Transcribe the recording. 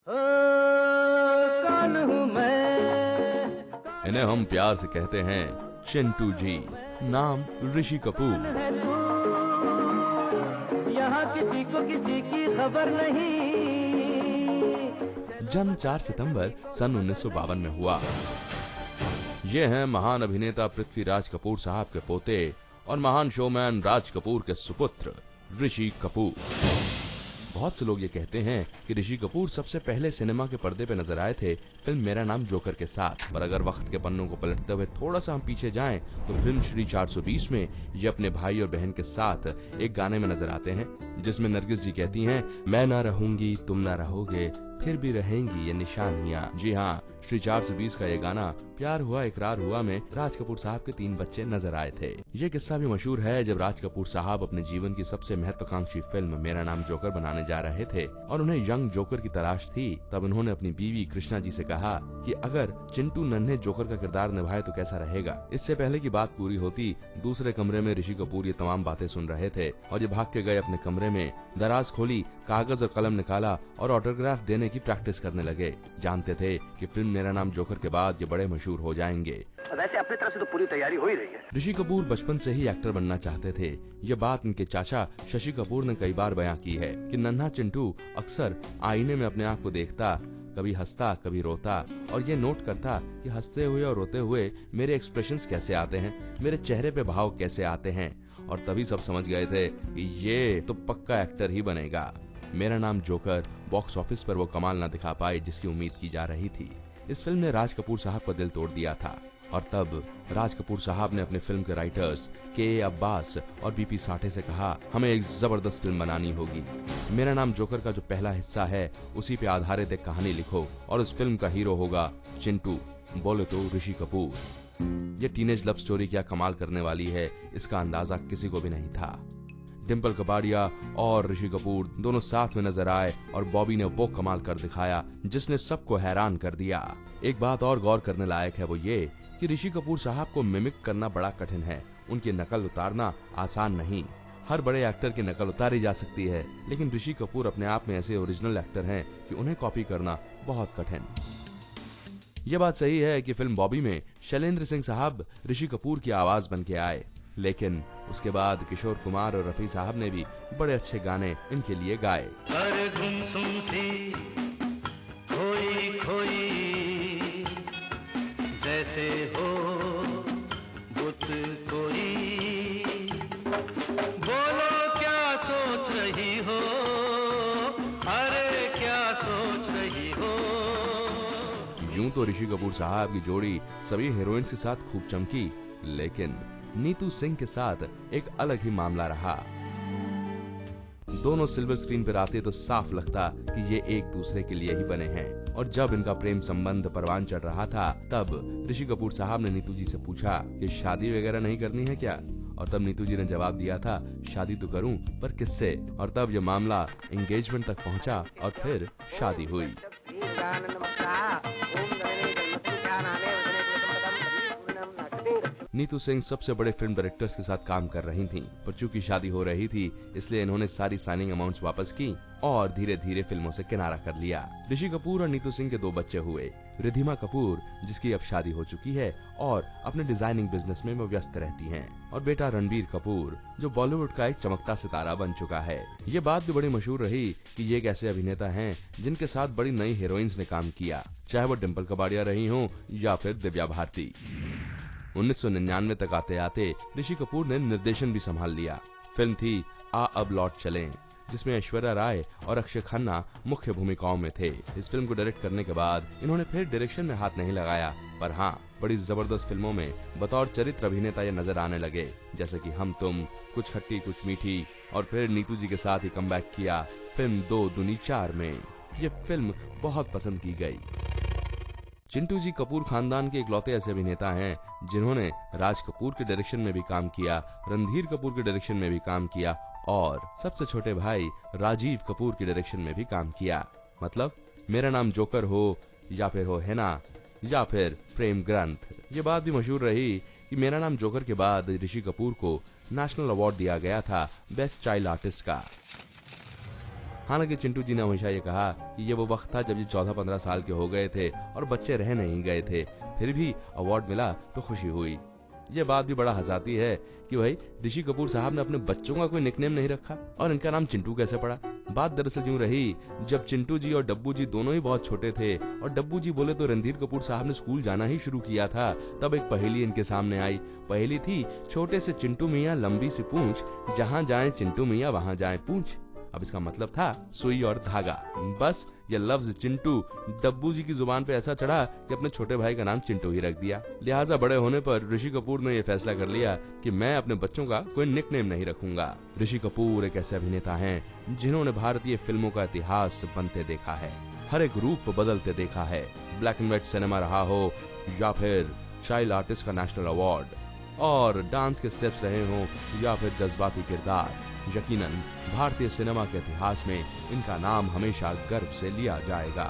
कौन हूँ मैं? इन्हें हम प्यार से कहते हैं चिंटू जी, नाम ऋषि कपूर। है तू, यहाँ किसी को किसी की खबर नहीं। जन्म 4 सितंबर सन 1952 में हुआ। ये हैं महान अभिनेता पृथ्वीराज कपूर साहब के पोते और महान शोमैन राज कपूर के सुपुत्र ऋषि कपूर। बहुत से लोग ये कहते हैं कि ऋषि कपूर सबसे पहले सिनेमा के पर्दे पे नजर आए थे फिल्म मेरा नाम जोकर के साथ। पर अगर वक्त के पन्नों को पलटते हुए थोड़ा सा हम पीछे जाएं तो फिल्म श्री 420 में ये अपने भाई और बहन के साथ एक गाने में नजर आते हैं, जिसमें नरगिस जी कहती हैं, मैं ना रहूंगी तुम ना रहोगे फिर भी रहेंगी ये निशानियां। जी हाँ, श्री 420 का ये गाना प्यार हुआ इकरार हुआ में राज कपूर साहब के 3 बच्चे नजर आए थे। ये किस्सा भी मशहूर है जब राज कपूर साहब अपने जीवन की सबसे महत्वाकांक्षी फिल्म मेरा नाम जोकर बनाने जा रहे थे और उन्हें यंग जोकर की तलाश थी। तब उन्होंने अपनी बीवी कृष्णा जी से कहा कि अगर चिंटू नन्हे जोकर का किरदार निभाए तो कैसा रहेगा। इससे पहले की बात पूरी होती, दूसरे कमरे में ऋषि कपूर ये तमाम बातें सुन रहे थे और ये भाग के गए अपने कमरे में, दराज खोली, कागज और कलम निकाला और ऑटोग्राफ देने की प्रैक्टिस करने लगे। जानते थे कि फिल्म मेरा नाम जोकर के बाद ये बड़े मशहूर हो जाएंगे। वैसे अपनी तरफ से तो पूरी तैयारी हो ही रही है। ऋषि कपूर बचपन से ही एक्टर बनना चाहते थे। ये बात उनके चाचा शशि कपूर ने कई बार बयां की है कि नन्हा चिंटू अक्सर आईने में अपने आप को देखता, कभी हंसता कभी रोता और ये नोट करता कि हंसते हुए और रोते हुए मेरे एक्सप्रेशंस कैसे आते हैं, मेरे चेहरे पे भाव कैसे आते हैं। और तभी सब समझ गए थे कि ये तो पक्का एक्टर ही बनेगा। मेरा नाम जोकर बॉक्स ऑफिस पर वो कमाल न दिखा पाए जिसकी उम्मीद की जा रही थी। इस फिल्म ने राज कपूर साहब का दिल तोड़ दिया था और तब राज कपूर साहब ने अपने फिल्म के राइटर्स के अब्बास और बीपी साठे से कहा, हमें एक जबरदस्त फिल्म बनानी होगी। मेरा नाम जोकर का जो पहला हिस्सा है उसी पे आधारित एक कहानी लिखो और उस फिल्म का हीरो होगा चिंटू, बोले तो ऋषि कपूर। ये टीनेज लव स्टोरी क्या कमाल करने वाली है इसका अंदाजा किसी को भी नहीं था। डिम्पल कपाड़िया और ऋषि कपूर दोनों साथ में नजर आए और बॉबी ने वो कमाल कर दिखाया जिसने सबको हैरान कर दिया। एक बात और गौर करने लायक है वो ये कि ऋषि कपूर साहब को मिमिक करना बड़ा कठिन है, उनकी नकल उतारना आसान नहीं। हर बड़े एक्टर की नकल उतारी जा सकती है, लेकिन ऋषि कपूर अपने आप में ऐसे ओरिजिनल एक्टर हैं कि उन्हें कॉपी करना बहुत कठिन। यह बात सही है कि फिल्म बॉबी में शैलेंद्र सिंह साहब ऋषि कपूर की आवाज बन के आए, लेकिन उसके बाद किशोर कुमार और रफी साहब ने भी बड़े अच्छे गाने इनके लिए गाए। गुमसुम सी खोई खोई जैसे हो बुत कोई, बोलो क्या सोच रही हो, अरे क्या सोच रही हो। यूं तो ऋषि कपूर साहब की जोड़ी सभी हीरोइंस के साथ खूब चमकी, लेकिन नीतू सिंह के साथ एक अलग ही मामला रहा। दोनों सिल्वर स्क्रीन पर आते तो साफ लगता कि ये एक दूसरे के लिए ही बने हैं। और जब इनका प्रेम संबंध परवान चढ़ रहा था तब ऋषि कपूर साहब ने नीतू जी से पूछा कि शादी वगैरह नहीं करनी है क्या। और तब नीतू जी ने जवाब दिया था, शादी तो करूं पर किससे। और तब ये मामला एंगेजमेंट तक पहुंचा और फिर शादी हुई। नीतू सिंह सबसे बड़े फिल्म डायरेक्टर्स के साथ काम कर रही थीं, पर चूंकि शादी हो रही थी इसलिए इन्होंने सारी साइनिंग अमाउंट्स वापस की और धीरे धीरे फिल्मों से किनारा कर लिया। ऋषि कपूर और नीतू सिंह के 2 बच्चे हुए, रिधिमा कपूर जिसकी अब शादी हो चुकी है और अपने डिजाइनिंग बिजनेस में वो व्यस्त रहती हैं, और बेटा रणबीर कपूर जो बॉलीवुड का एक चमकता सितारा बन चुका है। ये बात भी बड़ी मशहूर रही कि ये एक ऐसे अभिनेता हैं जिनके साथ बड़ी नई हीरोइंस ने काम किया, चाहे वो डिम्पल कपाड़िया रही हो या फिर दिव्या भारती। 1999 तक आते आते ऋषि कपूर ने निर्देशन भी संभाल लिया। फिल्म थी आ अब लौट चलें, जिसमें ऐश्वर्या राय और अक्षय खन्ना मुख्य भूमिकाओं में थे। इस फिल्म को डायरेक्ट करने के बाद इन्होंने फिर डायरेक्शन में हाथ नहीं लगाया, पर हाँ, बड़ी जबरदस्त फिल्मों में बतौर चरित्र अभिनेता ये नजर आने लगे, जैसे कि हम तुम, कुछ खट्टी कुछ मीठी, और फिर नीतू जी के साथ ही कमबैक किया फिल्म 2 दूनी 4 में। ये फिल्म बहुत पसंद की गई। चिंटू जी कपूर खानदान के इकलौते ऐसे अभिनेता हैं जिन्होंने राज कपूर के डायरेक्शन में भी काम किया, रणधीर कपूर के डायरेक्शन में भी काम किया और सबसे छोटे भाई राजीव कपूर के डायरेक्शन में भी काम किया। मतलब मेरा नाम जोकर हो या फिर हो हैना या फिर प्रेम ग्रंथ। ये बात भी मशहूर रही कि मेरा नाम जोकर के बाद ऋषि कपूर को नेशनल अवार्ड दिया गया था बेस्ट चाइल्ड आर्टिस्ट का। हालांकि चिंटू जी ने हमेशा ये कहा कि ये वो वक्त था जब ये 14-15 साल के हो गए थे और बच्चे रह नहीं गए थे, फिर भी अवार्ड मिला तो खुशी हुई। ये बात भी बड़ा हंसाती है कि भाई ऋषि कपूर साहब ने अपने बच्चों का कोई निकनेम नहीं रखा और इनका नाम चिंटू कैसे पड़ा। बात दरअसल यूं रही, जब चिंटू जी और डब्बू जी दोनों ही बहुत छोटे थे और डब्बू जी बोले तो रणधीर कपूर साहब ने स्कूल जाना ही शुरू किया था, तब एक पहेली इनके सामने आई। पहेली थी, छोटे से चिंटू मियाँ लंबी सी पूंछ, जहाँ जाए चिंटू मियाँ वहाँ जाए पूंछ। अब इसका मतलब था सुई और धागा। बस ये लफ्ज चिंटू डब्बू जी की जुबान पे ऐसा चढ़ा कि अपने छोटे भाई का नाम चिंटू ही रख दिया। लिहाजा बड़े होने पर ऋषि कपूर ने यह फैसला कर लिया कि मैं अपने बच्चों का कोई निकनेम नहीं रखूंगा। ऋषि कपूर एक ऐसे अभिनेता हैं जिन्होंने भारतीय फिल्मों का इतिहास बनते देखा है, हर एक रूप बदलते देखा है। ब्लैक एंड व्हाइट सिनेमा रहा हो या फिर चाइल्ड आर्टिस्ट का नेशनल अवार्ड, और डांस के स्टेप्स रहे हों या फिर जज्बाती किरदार, यकीनन भारतीय सिनेमा के इतिहास में इनका नाम हमेशा गर्व से लिया जाएगा।